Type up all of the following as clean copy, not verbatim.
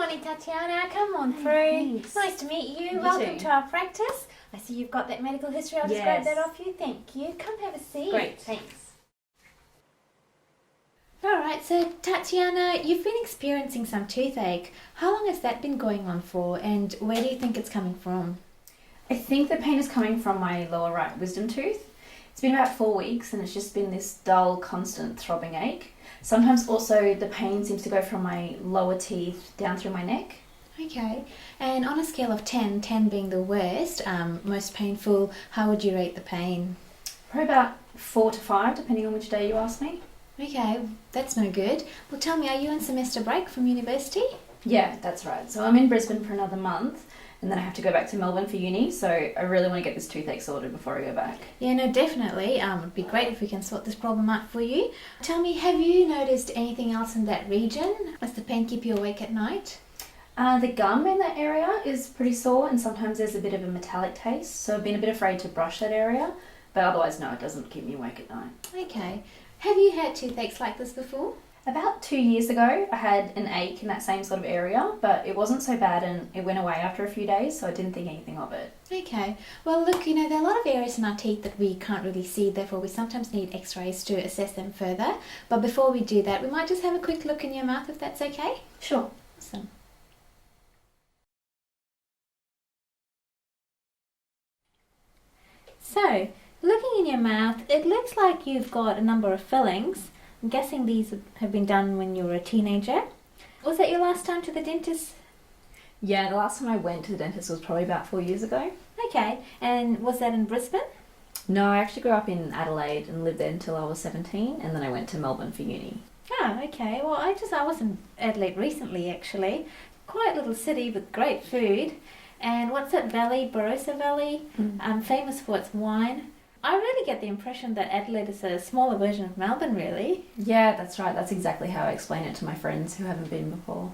morning, Tatiana. Come on through. Thanks. Nice to meet you. You Welcome too. to our practice. I see you've got that medical history. I'll just grab that off you. Thank you. Come have a seat. Great, thanks. Alright, so Tatiana, you've been experiencing some toothache. How long has that been going on for, and where do you think it's coming from? I think the pain is coming from my lower right wisdom tooth. It's been about 4 weeks and it's just been this dull, constant throbbing ache. Sometimes also the pain seems to go from my lower teeth down through my neck. Okay, and on a scale of 10, 10 being the worst, most painful, how would you rate the pain? Probably about 4 to 5, depending on which day you ask me. Okay, that's no good. Well, tell me, are you on semester break from university? Yeah, that's right. So I'm in Brisbane for another month and then I have to go back to Melbourne for uni, so I really want to get this toothache sorted before I go back. Yeah, no, definitely. It'd be great if we can sort this problem out for you. Tell me, have you noticed anything else in that region? Does the pain keep you awake at night? The gum in that area is pretty sore and sometimes there's a bit of a metallic taste, so I've been a bit afraid to brush that area, but otherwise no, it doesn't keep me awake at night. Okay. Have you had toothaches like this before? About 2 years ago, I had an ache in that same sort of area, but it wasn't so bad and it went away after a few days, so I didn't think anything of it. Okay. Well, look, there are a lot of areas in our teeth that we can't really see, therefore we sometimes need x-rays to assess them further. But before we do that, we might just have a quick look in your mouth if that's okay. Sure. Awesome. So, looking in your mouth, it looks like you've got a number of fillings. I'm guessing these have been done when you were a teenager. Was that your last time to the dentist? Yeah, the last time I went to the dentist was probably about 4 years ago. Okay, and was that in Brisbane? No, I actually grew up in Adelaide and lived there until I was 17 and then I went to Melbourne for uni. Oh, okay. Well, I was in Adelaide recently, actually. Quite a little city with great food. And what's that valley, Barossa Valley? Famous for its wine. I really get the impression that Adelaide is a smaller version of Melbourne, really. Yeah, that's right. That's exactly how I explain it to my friends who haven't been before.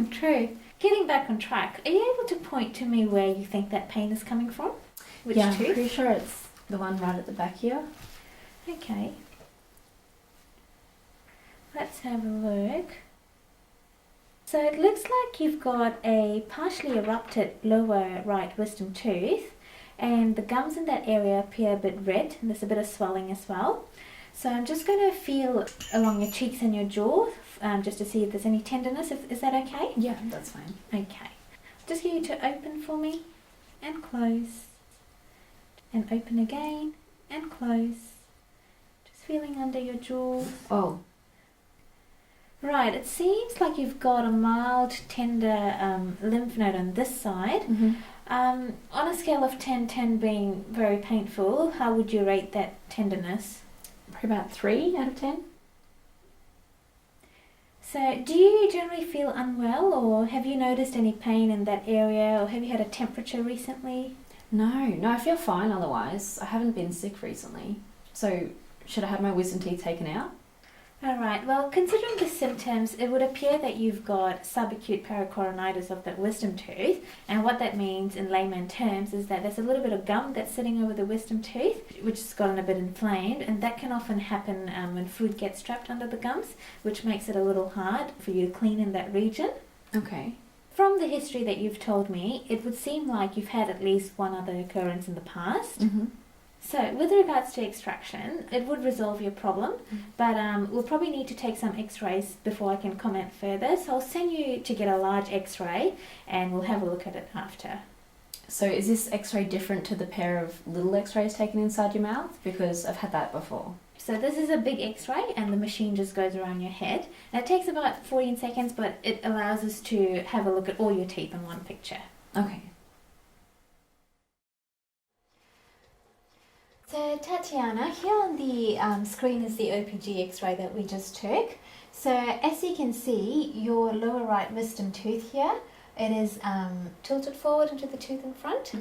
True. Getting back on track, are you able to point to me where you think that pain is coming from? Which yeah, tooth? I'm pretty sure it's the one right at the back here. Okay. Let's have a look. So it looks like you've got a partially erupted lower right wisdom tooth, and the gums in that area appear a bit red and there's a bit of swelling as well. So I'm just going to feel along your cheeks and your jaw just to see if there's any tenderness. Is that okay? Yeah, that's fine. Okay. Just get you to open for me and close and open again and close. Just feeling under your jaw. Oh. Right, it seems like you've got a mild, tender lymph node on this side. On a scale of 10, 10 being very painful, how would you rate that tenderness? Probably about 3 out of 10. So, do you generally feel unwell, or have you noticed any pain in that area, or have you had a temperature recently? No, I feel fine otherwise. I haven't been sick recently. So, should I have my wisdom teeth taken out? Alright, well, considering the symptoms, it would appear that you've got subacute pericoronitis of that wisdom tooth, and what that means in layman terms is that there's a little bit of gum that's sitting over the wisdom tooth, which has gotten a bit inflamed, and that can often happen when food gets trapped under the gums, which makes it a little hard for you to clean in that region. Okay. From the history that you've told me, it would seem like you've had at least one other occurrence in the past. So, with regards to extraction, it would resolve your problem, but we'll probably need to take some x-rays before I can comment further. So I'll send you to get a large x-ray and we'll have a look at it after. So is this x-ray different to the pair of little x-rays taken inside your mouth? Because I've had that before. So this is a big x-ray and the machine just goes around your head. And it takes about 14 seconds, but it allows us to have a look at all your teeth in one picture. Okay. So Tatiana, here on the screen is the OPG x-ray that we just took. So as you can see, your lower right wisdom tooth here, it is tilted forward into the tooth in front.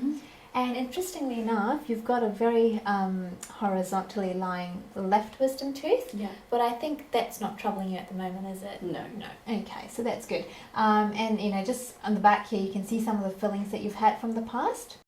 And interestingly enough, you've got a very horizontally lying left wisdom tooth. Yeah. But I think that's not troubling you at the moment, is it? No. Okay, so that's good. And just on the back here, you can see some of the fillings that you've had from the past.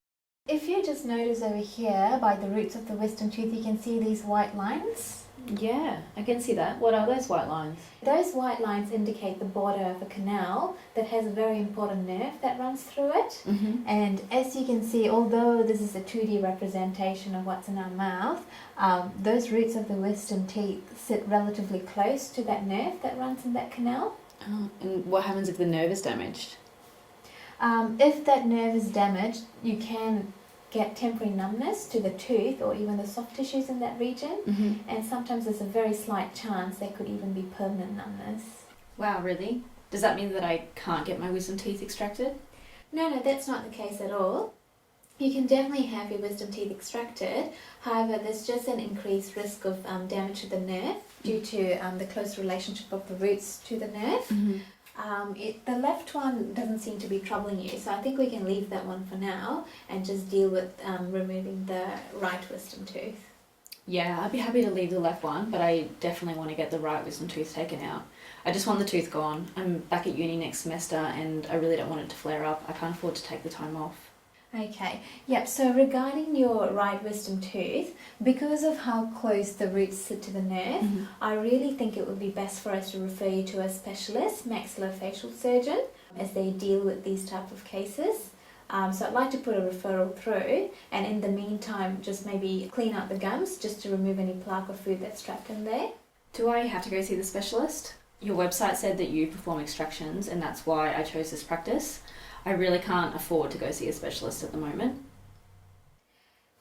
If you just notice over here by the roots of the wisdom tooth, you can see these white lines Yeah, I can see that. What are those white lines? Those white lines indicate the border of a canal that has a very important nerve that runs through it. Mm-hmm. And as you can see, although this is a 2D representation of what's in our mouth, those roots of the wisdom teeth sit relatively close to that nerve that runs in that canal. Oh, and what happens if the nerve is damaged? If that nerve is damaged, you can get temporary numbness to the tooth or even the soft tissues in that region. Mm-hmm. And sometimes there's a very slight chance there could even be permanent numbness. Wow, really? Does that mean that I can't get my wisdom teeth extracted? No, that's not the case at all. You can definitely have your wisdom teeth extracted. However, there's just an increased risk of damage to the nerve due to the close relationship of the roots to the nerve. Mm-hmm. The left one doesn't seem to be troubling you, so I think we can leave that one for now and just deal with removing the right wisdom tooth. Yeah, I'd be happy to leave the left one, but I definitely want to get the right wisdom tooth taken out. I just want the tooth gone. I'm back at uni next semester and I really don't want it to flare up. I can't afford to take the time off. Okay, yep, so regarding your right wisdom tooth, because of how close the roots sit to the nerve, Mm-hmm. I really think it would be best for us to refer you to a specialist, maxillofacial surgeon, as they deal with these type of cases. So I'd like to put a referral through, and in the meantime, just maybe clean out the gums just to remove any plaque or food that's trapped in there. Do I have to go see the specialist? Your website said that you perform extractions and that's why I chose this practice. I really can't afford to go see a specialist at the moment.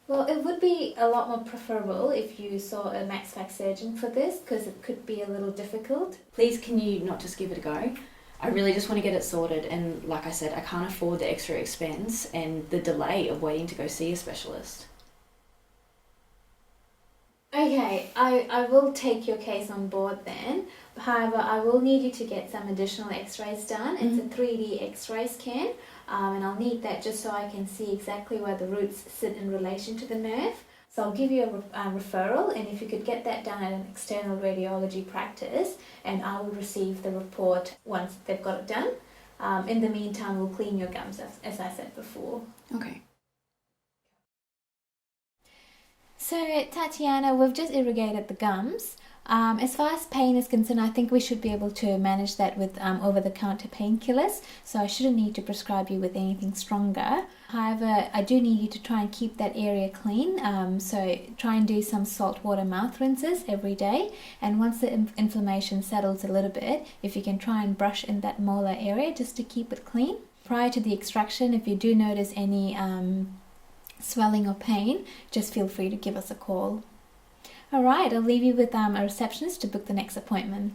Well, it would be a lot more preferable if you saw a maxfac surgeon for this, because it could be a little difficult. Please, can you not just give it a go? I really just want to get it sorted, and like I said, I can't afford the extra expense and the delay of waiting to go see a specialist. Okay, I will take your case on board then. However, I will need you to get some additional x-rays done. It's a 3D x-ray scan, and I'll need that just so I can see exactly where the roots sit in relation to the nerve. So I'll give you a referral, and if you could get that done at an external radiology practice, and I will receive the report once they've got it done. In the meantime, we'll clean your gums, as I said before. Okay. So, Tatiana, we've just irrigated the gums. As far as pain is concerned, I think we should be able to manage that with over-the-counter painkillers, so I shouldn't need to prescribe you with anything stronger. However, I do need you to try and keep that area clean, so try and do some saltwater mouth rinses every day, and once the inflammation settles a little bit, if you can try and brush in that molar area just to keep it clean. Prior to the extraction, if you do notice any swelling or pain, just feel free to give us a call. Alright, I'll leave you with a receptionist to book the next appointment.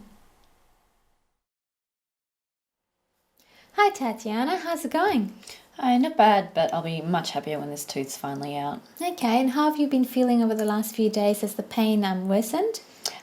Hi Tatiana, how's it going? Not bad, but I'll be much happier when this tooth's finally out. Okay, and how have you been feeling over the last few days as the pain worsened?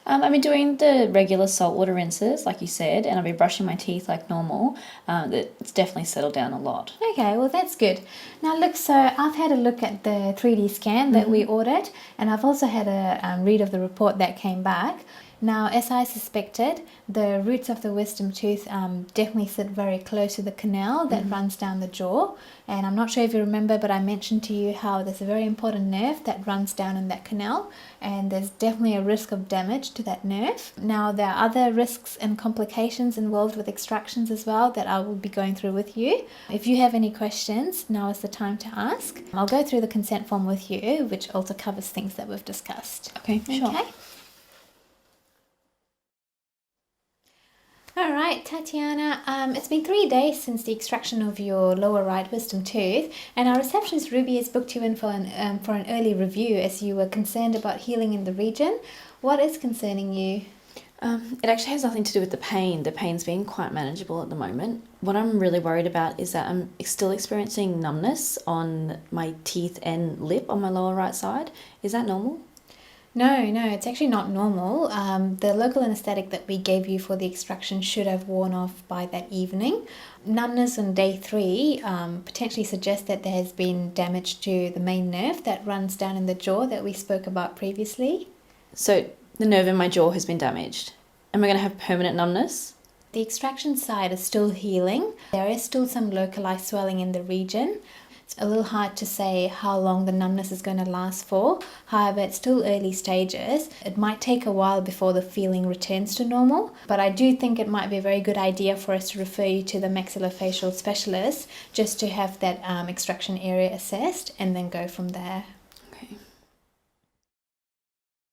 I've been doing the regular saltwater rinses, like you said, and I've been brushing my teeth like normal. It's definitely settled down a lot. Okay, well that's good. Now look, so I've had a look at the 3D scan that we ordered, and I've also had a read of the report that came back. Now, as I suspected, the roots of the wisdom tooth definitely sit very close to the canal that runs down the jaw. And I'm not sure if you remember, but I mentioned to you how there's a very important nerve that runs down in that canal, and there's definitely a risk of damage to that nerve. Now, there are other risks and complications involved with extractions as well that I will be going through with you. If you have any questions, now is the time to ask. I'll go through the consent form with you, which also covers things that we've discussed. Okay, sure. Okay? Alright, Tatiana, it's been 3 days since the extraction of your lower right wisdom tooth, and our receptionist Ruby has booked you in for an early review as you were concerned about healing in the region. What is concerning you? It actually has nothing to do with the pain. The pain's been quite manageable at the moment. What I'm really worried about is that I'm still experiencing numbness on my teeth and lip on my lower right side. Is that normal? No, it's actually not normal. The local anesthetic that we gave you for the extraction should have worn off by that evening. Numbness on day 3 potentially suggests that there has been damage to the main nerve that runs down in the jaw that we spoke about previously. So the nerve in my jaw has been damaged. Am I going to have permanent numbness? The extraction side is still healing. There is still some localized swelling in the region. It's a little hard to say how long the numbness is going to last for. However, it's still early stages. It might take a while before the feeling returns to normal, but I do think it might be a very good idea for us to refer you to the maxillofacial specialist just to have that extraction area assessed and then go from there.